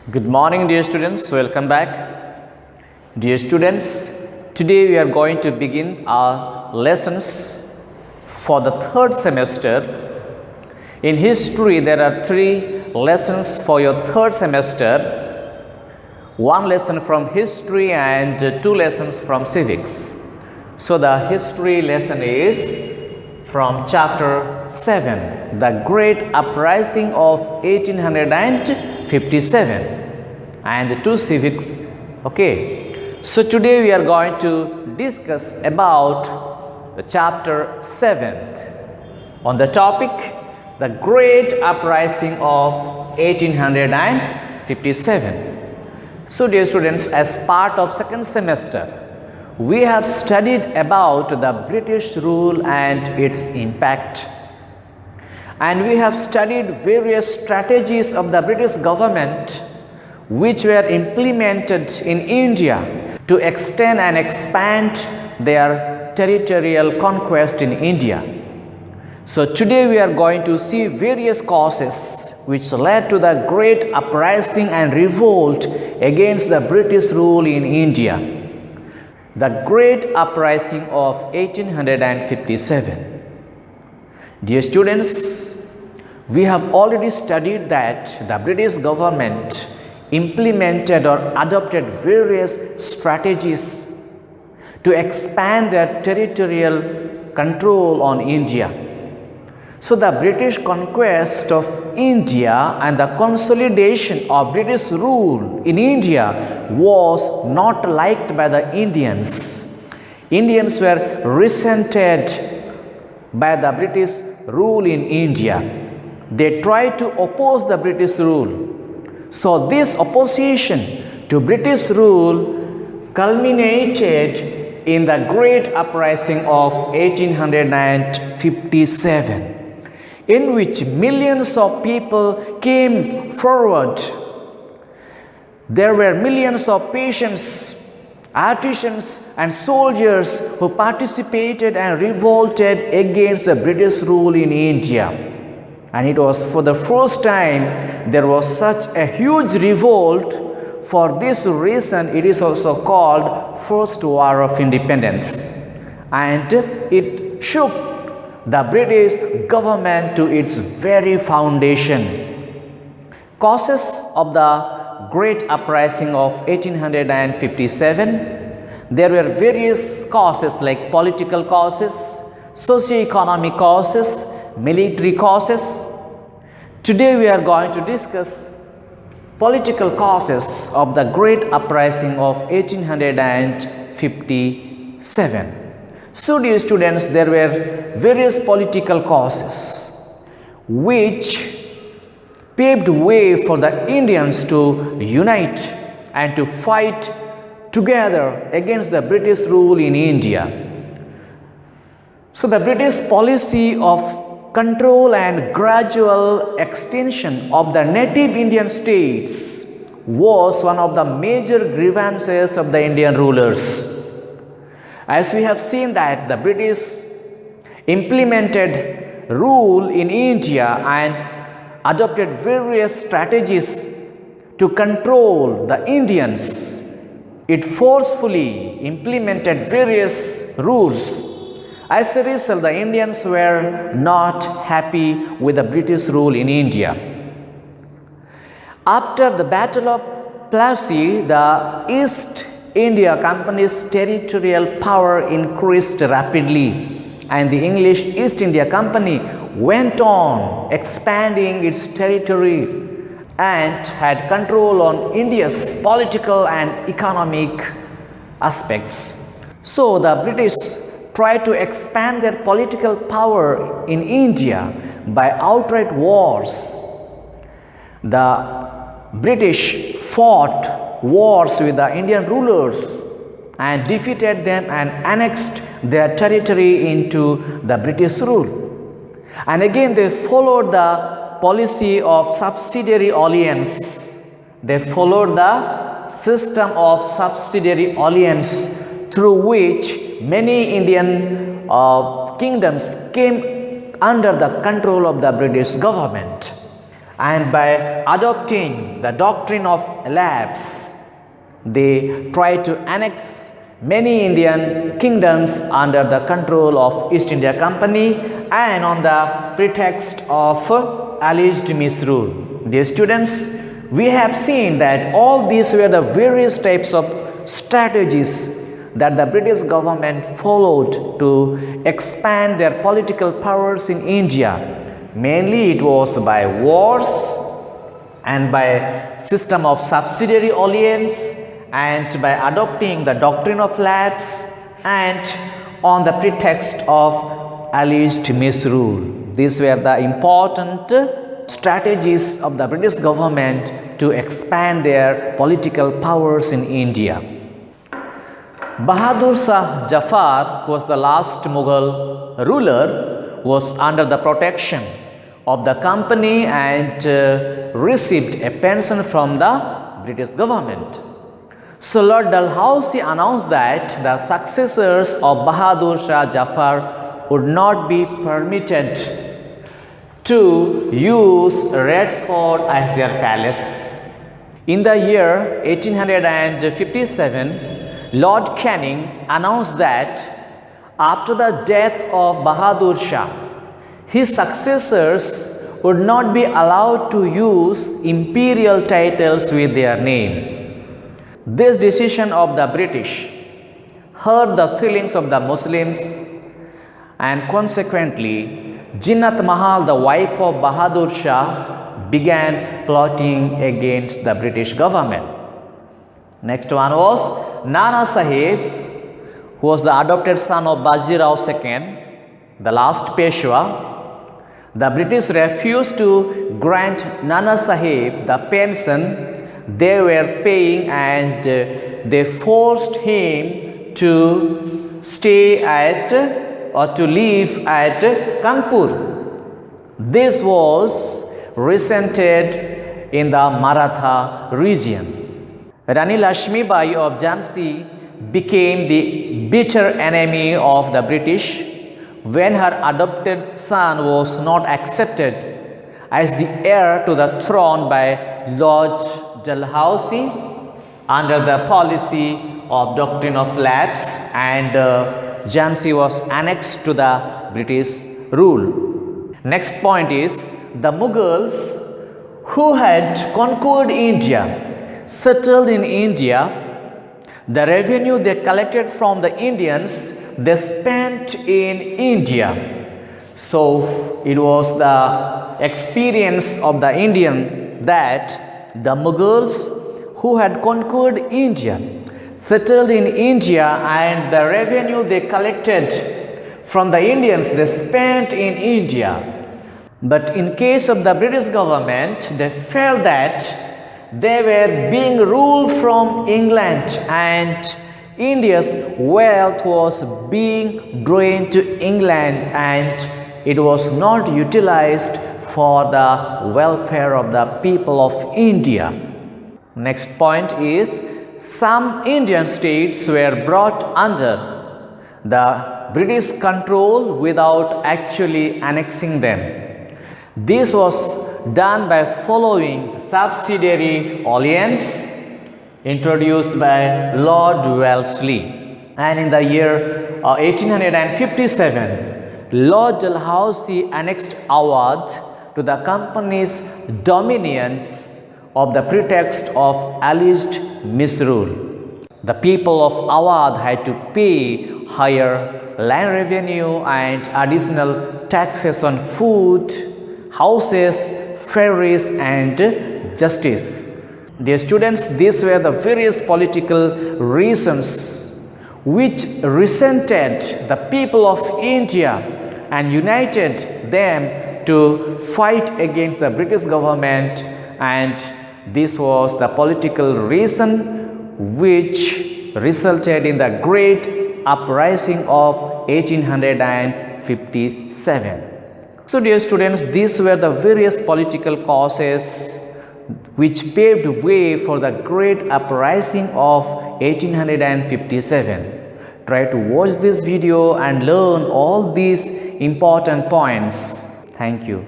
Good morning, dear students. Welcome back. Dear students, today we are going to begin our lessons for the third semester. In history, there are 3 lessons for your third semester. 1 lesson from history and 2 lessons from civics. So the history lesson is from Chapter-7, the Great Uprising of 1857, and 2 civics. Okay, so today we are going to discuss about the Chapter-7 on the topic the Great Uprising of 1857. So dear students, as part of second semester, we have studied about the British rule and its impact, and we have studied various strategies of the British government which were implemented in India to extend and expand their territorial conquest in India. So today we are going to see various causes which led to the Great Uprising and revolt against the British rule in India. The Great Uprising of 1857. Dear students, we have already studied that the British government implemented or adopted various strategies to expand their territorial control on India. So the British conquest of India and the consolidation of British rule in India was not liked by the Indians. Indians were resented by the British rule in India. They tried to oppose the British rule. So this opposition to British rule culminated in the Great Uprising of 1857. In which millions of people came forward. There were millions of patients, artisans and soldiers who participated and revolted against the British rule in India. And it was for the first time there was such a huge revolt. For this reason, it is also called First War of Independence. And it shook the British government to its very foundation. Causes of the Great Uprising of 1857. There were various causes like political causes, socio-economic causes, military causes. Today we are going to discuss political causes of the Great Uprising of 1857. So dear students, there were various political causes which paved way for the Indians to unite and to fight together against the British rule in India. So the British policy of control and gradual extension of the native Indian states was one of the major grievances of the Indian rulers. As we have seen that the British implemented rule in India and adopted various strategies to control the Indians. It forcefully implemented various rules. As a result, the Indians were not happy with the British rule in India. After the Battle of Plassey, the East India Company's territorial power increased rapidly, and the English East India Company went on expanding its territory and had control on India's political and economic aspects. So the British tried to expand their political power in India by outright wars. The British fought wars with the Indian rulers and defeated them and annexed their territory into the British rule. And again they followed the policy of subsidiary alliance. They followed the system of subsidiary alliance through which many Indian kingdoms came under the control of the British government. and by adopting the doctrine of lapse, they tried to annex many Indian kingdoms under the control of East India Company and on the pretext of alleged misrule. Dear students, we have seen that all these were the various types of strategies that the British government followed to expand their political powers in India. Mainly it was by wars and by system of subsidiary alliance and by adopting the doctrine of lapse and on the pretext of alleged misrule. These were the important strategies of the British government to expand their political powers in India. Bahadur Shah Jafar, who was the last Mughal ruler, was under the protection of the company and received a pension from the British government. So Lord Dalhousie announced that the successors of Bahadur Shah Jafar would not be permitted to use Red Fort as their palace. In the year 1857, Lord Canning announced that after the death of Bahadur Shah, his successors would not be allowed to use imperial titles with their name. This decision of the British hurt the feelings of the Muslims, and consequently Jinnat Mahal, the wife of Bahadur Shah, began plotting against the British government. Next one was Nana Sahib, who was the adopted son of Bajirao II, the last Peshwa. The British refused to grant Nana Sahib the pension they were paying, and they forced him to stay at or to live at Kanpur. This was resented in the Maratha region. Rani Lakshmi Bai of Jhansi became the bitter enemy of the British when her adopted son was not accepted as the heir to the throne by Lord Dalhousie under the policy of doctrine of lapse, and Jhansi was annexed to the British rule. Next point is the Mughals, who had conquered India, settled in India. The revenue they collected from the Indians, they spent in India. So it was the experience of the Indian that the Mughals, who had conquered India, settled in India, and the revenue they collected from the Indians they spent in India. But in case of the British government, they felt that they were being ruled from England and India's wealth was being drained to England and it was not utilized for the welfare of the people of India. Next point is some Indian states were brought under the British control without actually annexing them. This was done by following subsidiary alliance introduced by Lord Wellesley. And in the year 1857, Lord Dalhousie annexed Awadh to the company's dominions of the pretext of alleged misrule. The people of Awadh had to pay higher land revenue and additional taxes on food, houses, ferries and justice. Dear students, these were the various political reasons which resented the people of India and united them to fight against the British government, and this was the political reason which resulted in the Great Uprising of 1857. So dear students, these were the various political causes which paved way for the Great Uprising of 1857. Try to watch this video and learn all these important points. Thank you.